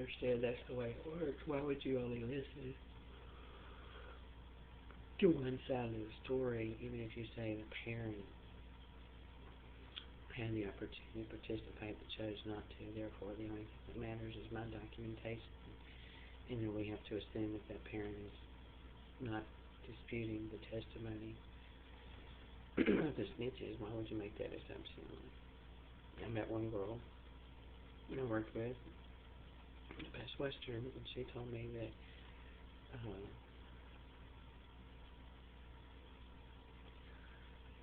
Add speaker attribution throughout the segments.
Speaker 1: understand that's the way it works. Why would you only listen to one side of the story, even if you say the parent had the opportunity to participate but chose not to? Therefore, the only thing that matters is my documentation. And then we have to assume that that parent is not disputing the testimony of the snitches. Why would you make that assumption? I met one girl I worked with at Best Western, and she told me that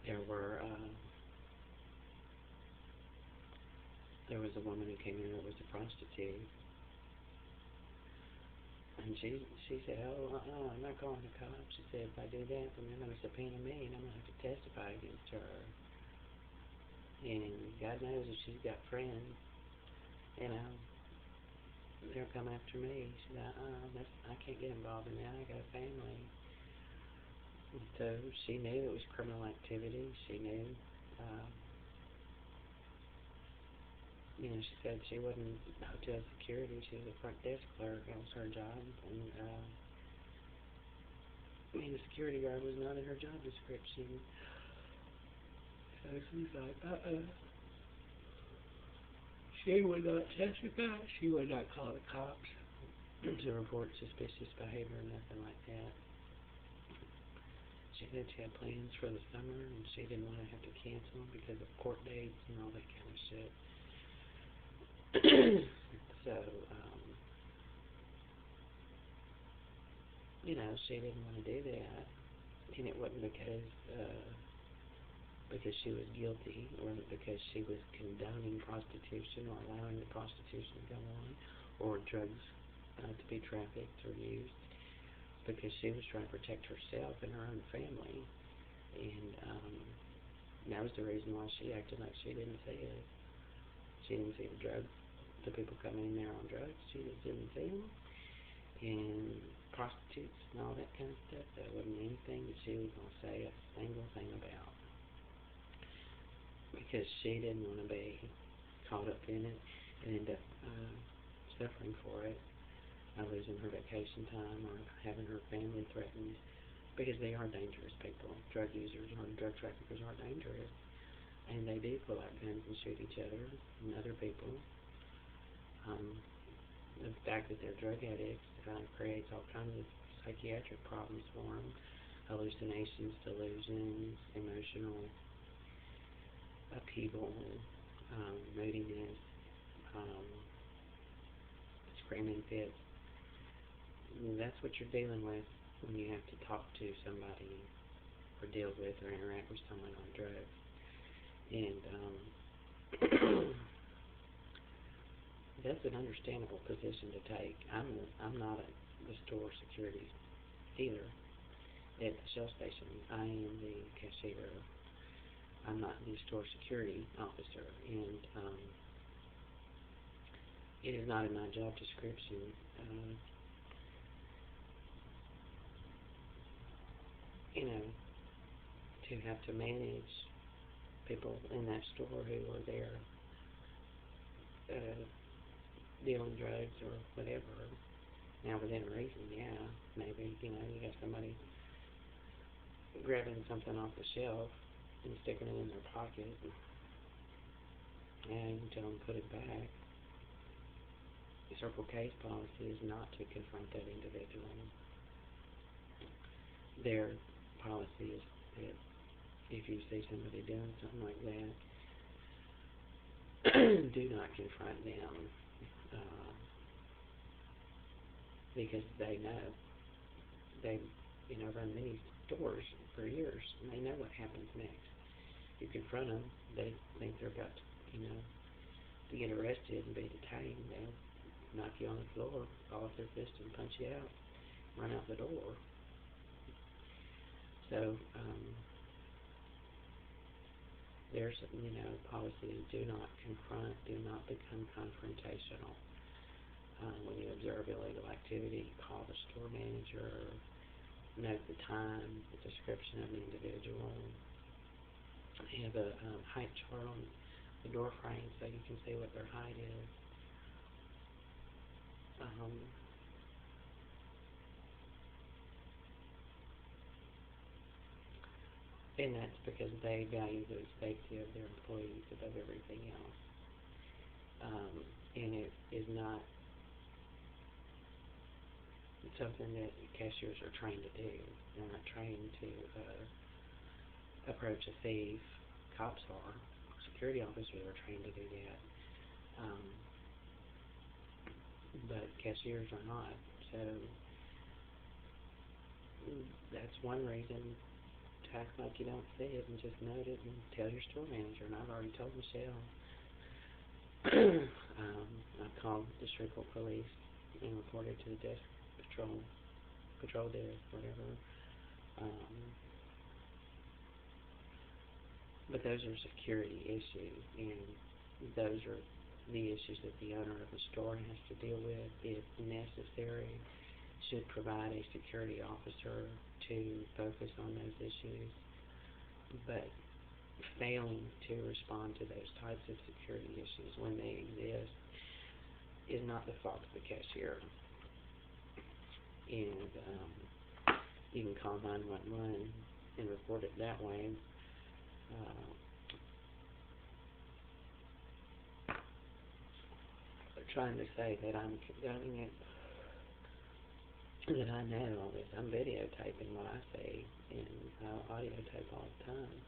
Speaker 1: there was a woman who came in that was a prostitute, and she said, I'm not calling the cops. She said, if I do that, then they're going to subpoena me, and I'm going to have to testify against her. And God knows if she's got friends, they'll come after me. She said, I can't get involved in that. I got a family. And so she knew it was criminal activity. She knew. She said she wasn't hotel security. She was a front desk clerk. That was her job. And the security guard was not in her job description. So she's like, she would not testify. She would not call the cops to report suspicious behavior or nothing like that. She said she had plans for the summer, and she didn't want to have to cancel them because of court dates and all that kind of shit. So, she didn't want to do that, and it wasn't because she was guilty, or because she was condoning prostitution or allowing the prostitution to go on, or drugs to be trafficked or used, because she was trying to protect herself and her own family, and that was the reason why she acted like she didn't see it. She didn't see the people coming in there on drugs. She just didn't see them. And prostitutes and all that kind of stuff, that wasn't anything that she was going to say a single thing about. Because she didn't want to be caught up in it and end up suffering for it, losing her vacation time or having her family threatened. Because they are dangerous people. Drug users or drug traffickers are dangerous. And they do pull out guns and shoot each other and other people. The fact that they're drug addicts creates all kinds of psychiatric problems for them. Hallucinations, delusions, emotional upheaval, moodiness, screaming fits. And that's what you're dealing with when you have to talk to somebody or deal with or interact with someone on drugs. And that's an understandable position to take. I'm not the store security either at the Shell station. I am the cashier. I'm not the store security officer, and it is not in my job description to have to manage people in that store who are there dealing drugs or whatever. Now, within reason, yeah, maybe, you got somebody grabbing something off the shelf and sticking it in their pocket, and you tell them to put it back. The Circle K's policy is not to confront that individual. Their policy is that if you see somebody doing something like that, do not confront them, because they know. They run many stores for years, and they know what happens next. You confront them, they think they're about to get arrested and be detained. They'll knock you on the floor, fall off their fist, and punch you out, run out the door. So, there's, policies: do not confront, do not become confrontational. When you observe illegal activity, call the store manager, note the time, the description of the individual. Have a height chart on the door frame so you can see what their height is. Um, and that's because they value the safety of their employees above everything else. And it is not something that cashiers are trained to do. They're not trained to approach a thief. Cops are. Security officers are trained to do that. But cashiers are not. So that's one reason to act like you don't see it and just note it and tell your store manager. And I've already told Michelle. I've called the Shreveport police and reported to the desk patrol desk, whatever. But those are security issues, and those are the issues that the owner of the store has to deal with. If necessary, should provide a security officer to focus on those issues. But failing to respond to those types of security issues when they exist is not the fault of the cashier. And you can call 911 and report it that way. They're trying to say that I'm condoning it, that I know all this. I'm videotaping what I say, and I'll audio tape all the time.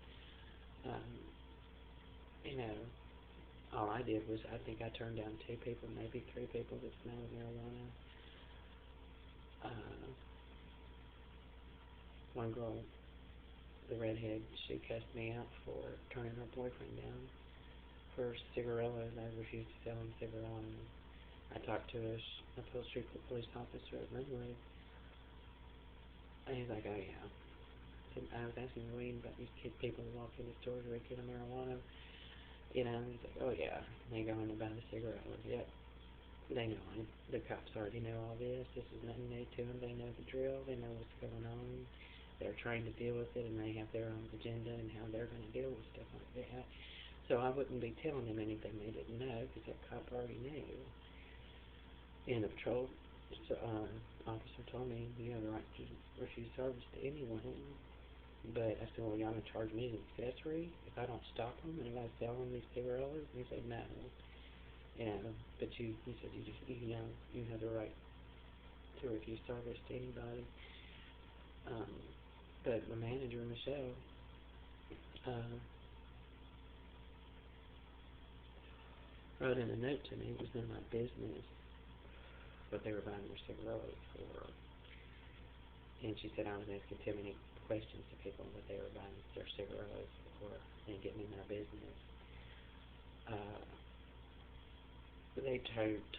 Speaker 1: All I did was, I think I turned down 2 people, maybe 3 people that smelled marijuana. One girl, the redhead, she cussed me out for turning her boyfriend down for cigarillos. I refused to sell him cigarillos. I talked to a Shreveport police officer at Linwood, and he's like, oh yeah. I was asking Wayne about these people who walk in the stores where they get marijuana. And he's like, oh yeah. And they go in and buy the cigarillos. Yep. They know him. The cops already know all this. This is nothing new to them. They know the drill. They know what's going on. They're trying to deal with it, and they have their own agenda and how they're going to deal with stuff like that. So I wouldn't be telling them anything they didn't know, because that cop already knew. And the patrol officer told me you have the right to refuse service to anyone. But I said, well, y'all going to charge me as an accessory if I don't stop them and if I sell them these cigarillos? And he said, no. But he said, you have the right to refuse service to anybody. But the manager, Michelle, wrote in a note to me, it was none of my business what they were buying their cigarillos for. And she said I was asking too many questions to people what they were buying their cigarillos for and getting in their business. They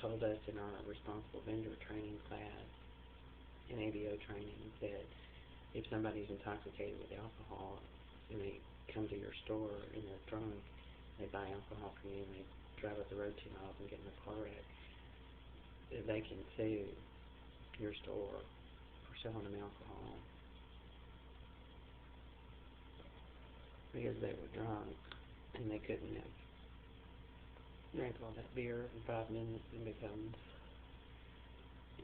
Speaker 1: told us in our responsible vendor training class, in ABO training, that if somebody's intoxicated with alcohol and they come to your store and they're drunk, they buy alcohol from you and they drive up the road 2 miles and get in a car wreck, they can sue your store for selling them alcohol because they were drunk and they couldn't have drank all that beer in 5 minutes and become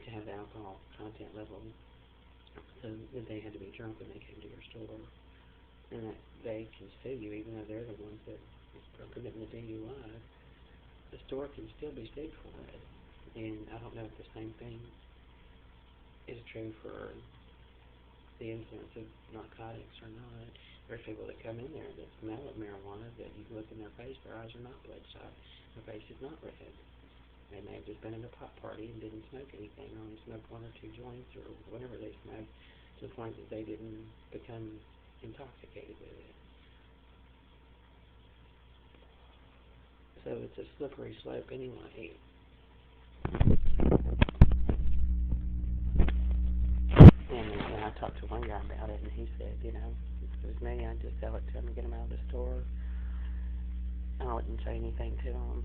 Speaker 1: to have the alcohol content level, so that they had to be drunk when they came to your store, and that they can sue you even though they're the ones that are committing the DUI. The store can still be sued for it. And I don't know if the same thing is true for the influence of narcotics or not. There's people that come in there that smell of marijuana, that you look in their face, their eyes are not bloodshot, their face is not red. They may have just been at a pot party and didn't smoke anything, or only smoked 1 or 2 joints or whatever they smoked, to the point that they didn't become intoxicated with it. So it's a slippery slope anyway. And I talked to one guy about it, and he said, if it was me, I'd just sell it to him and get him out of the store. I wouldn't say anything to him.